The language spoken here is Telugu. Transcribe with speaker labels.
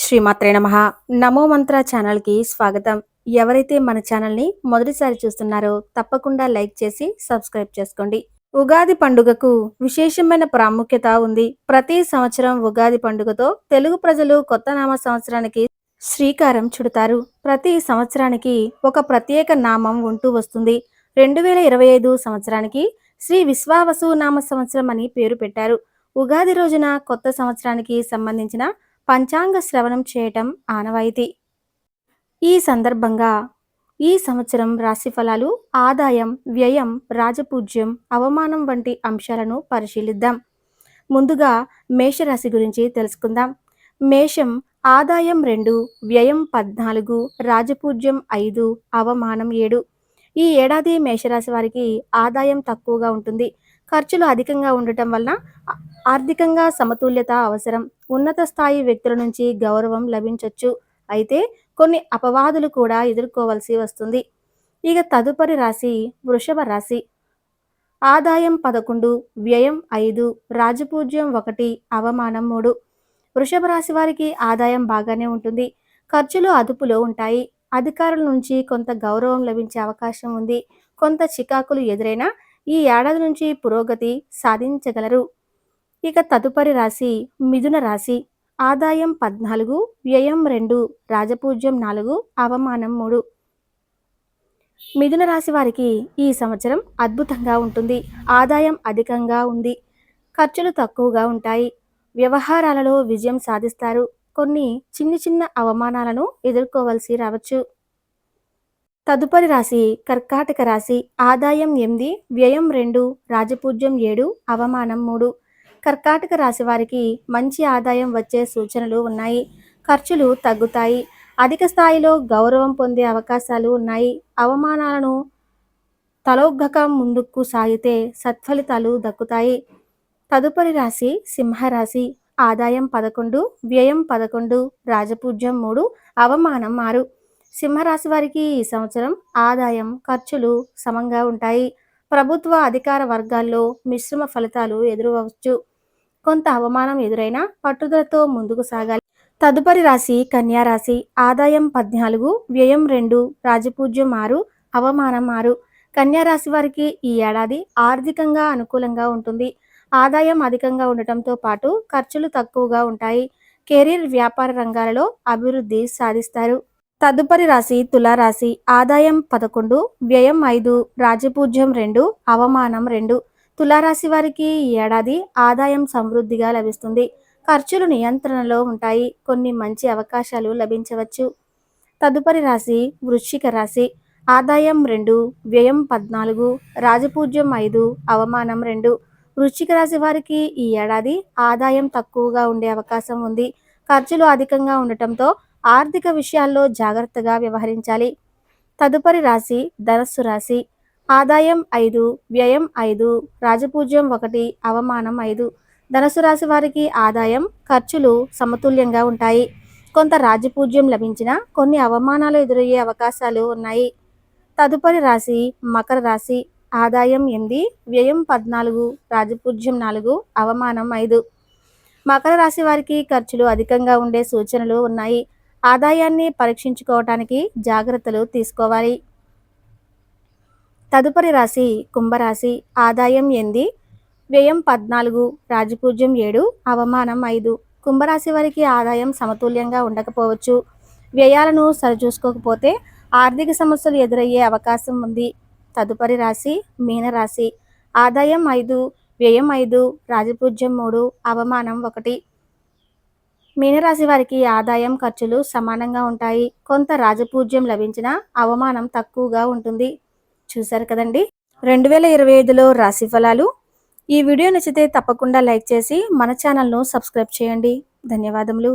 Speaker 1: శ్రీమాత్రే నమః. నమో మంత్ర ఛానల్కి స్వాగతం. ఎవరైతే మన ఛానల్ని మొదటిసారి చూస్తున్నారో తప్పకుండా లైక్ చేసి సబ్స్క్రైబ్ చేసుకోండి. ఉగాది పండుగకు విశేషమైన ప్రాముఖ్యత ఉంది. ప్రతి సంవత్సరం ఉగాది పండుగతో తెలుగు ప్రజలు కొత్త నామ సంవత్సరానికి శ్రీకారం చుడతారు. ప్రతి సంవత్సరానికి ఒక ప్రత్యేక నామం ఉంటూ వస్తుంది. 2025 సంవత్సరానికి శ్రీ విశ్వావసు నామ సంవత్సరం అని పేరు పెట్టారు. ఉగాది రోజున కొత్త సంవత్సరానికి సంబంధించిన పంచాంగ శ్రవణం చేయటం ఆనవాయితీ. ఈ సందర్భంగా ఈ సంవత్సరం రాశి ఫలాలు, ఆదాయం, వ్యయం, రాజపూజ్యం, అవమానం వంటి అంశాలను పరిశీలిద్దాం. ముందుగా మేషరాశి గురించి తెలుసుకుందాం. మేషం ఆదాయం 2, వ్యయం 14, రాజపూజ్యం 5, అవమానం 7. ఈ ఏడాది మేషరాశి వారికి ఆదాయం తక్కువగా ఉంటుంది. ఖర్చులు అధికంగా ఉండటం వలన ఆర్థికంగా సమతుల్యత అవసరం. ఉన్నత స్థాయి వ్యక్తుల నుంచి గౌరవం లభించవచ్చు. అయితే కొన్ని అపవాదులు కూడా ఎదుర్కోవాల్సి వస్తుంది. ఇక తదుపరి రాశి వృషభ రాశి. ఆదాయం 11, వ్యయం 5, రాజపూజ్యం 1, అవమానం 3. వృషభ రాశి వారికి ఆదాయం బాగానే ఉంటుంది. ఖర్చులు అదుపులో ఉంటాయి. అధికారుల నుంచి కొంత గౌరవం లభించే అవకాశం ఉంది. కొంత చికాకులు ఎదురైనా ఈ ఏడాది నుంచి పురోగతి సాధించగలరు. ఇక తదుపరి రాశి మిథున రాశి. ఆదాయం 14, వ్యయం 2, రాజపూజ్యం 4, అవమానం 3. మిథున రాశి వారికి ఈ సంవత్సరం అద్భుతంగా ఉంటుంది. ఆదాయం అధికంగా ఉంది. ఖర్చులు తక్కువగా ఉంటాయి. వ్యవహారాలలో విజయం సాధిస్తారు. కొన్ని చిన్న అవమానాలను ఎదుర్కోవాల్సి రావచ్చు. తదుపరి రాశి కర్కాటక రాశి. ఆదాయం 8, వ్యయం 2, రాజపూజ్యం 7, అవమానం 3. కర్కాటక రాశి వారికి మంచి ఆదాయం వచ్చే సూచనలు ఉన్నాయి. ఖర్చులు తగ్గుతాయి. అధిక స్థాయిలో గౌరవం పొందే అవకాశాలు ఉన్నాయి. అవమానాలను తలొగ్గక ముందుకు సాగితే సత్ఫలితాలు దక్కుతాయి. తదుపరి రాశి సింహరాశి. ఆదాయం 11, వ్యయం 11, రాజపూజ్యం 3, అవమానం 6. సింహరాశి వారికి ఈ సంవత్సరం ఆదాయం, ఖర్చులు సమంగా ఉంటాయి. ప్రభుత్వ అధికార వర్గాల్లో మిశ్రమ ఫలితాలు ఎదురవచ్చు. కొంత అవమానం ఎదురైనా పట్టుదలతో ముందుకు సాగాలి. తదుపరి రాశి కన్యా రాశి. ఆదాయం 14, వ్యయం 2, రాజపూజ్యం 6, అవమానం 6. కన్యా రాశి వారికి ఈ ఏడాది ఆర్థికంగా అనుకూలంగా ఉంటుంది. ఆదాయం అధికంగా ఉండటంతో పాటు ఖర్చులు తక్కువగా ఉంటాయి. కెరీర్, వ్యాపార రంగాలలో అభివృద్ధి సాధిస్తారు. తదుపరి రాశి తులారాశి. ఆదాయం 11, వ్యయం 5, రాజపూజ్యం 2, అవమానం 2. తులారాశి వారికి ఈ ఏడాది ఆదాయం సమృద్ధిగా లభిస్తుంది. ఖర్చులు నియంత్రణలో ఉంటాయి. కొన్ని మంచి అవకాశాలు లభించవచ్చు. తదుపరి రాశి వృశ్చిక రాశి. ఆదాయం 2, వ్యయం 14, రాజపూజ్యం 5, అవమానం 2. వృశ్చిక రాశి వారికి ఈ ఏడాది ఆదాయం తక్కువగా ఉండే అవకాశం ఉంది. ఖర్చులు అధికంగా ఉండటంతో ఆర్థిక విషయాల్లో జాగ్రత్తగా వ్యవహరించాలి. తదుపరి రాశి ధనస్సు రాశి. ఆదాయం 5, వ్యయం 5, రాజపూజ్యం 1, అవమానం 5. ధనస్సు రాశి వారికి ఆదాయం, ఖర్చులు సమతుల్యంగా ఉంటాయి. కొంత రాజపూజ్యం లభించినా కొన్ని అవమానాలు ఎదురయ్యే అవకాశాలు ఉన్నాయి. తదుపరి రాశి మకర రాశి. ఆదాయం 8, వ్యయం 14, రాజపూజ్యం 4, అవమానం 5. మకర రాశి వారికి ఖర్చులు అధికంగా ఉండే సూచనలు ఉన్నాయి. ఆదాయాన్ని పరీక్షించుకోవటానికి జాగ్రత్తలు తీసుకోవాలి. తదుపరి రాశి కుంభరాశి. ఆదాయం 8, వ్యయం 14, రాజపూజ్యం 7, అవమానం 5. కుంభరాశి వారికి ఆదాయం సమతుల్యంగా ఉండకపోవచ్చు. వ్యయాలను సరిచూసుకోకపోతే ఆర్థిక సమస్యలు ఎదురయ్యే అవకాశం ఉంది. తదుపరి రాశి మీనరాశి. ఆదాయం 5, వ్యయం 5, రాజపూజ్యం 3, అవమానం 1. మీనరాశి వారికి ఆదాయం, ఖర్చులు సమానంగా ఉంటాయి. కొంత రాజపూజ్యం లభించినా అవమానం తక్కువగా ఉంటుంది. చూశారు కదండి 2025లో రాశి ఫలాలు. ఈ వీడియో నచ్చితే తప్పకుండా లైక్ చేసి మన ఛానల్ను సబ్స్క్రైబ్ చేయండి. ధన్యవాదములు.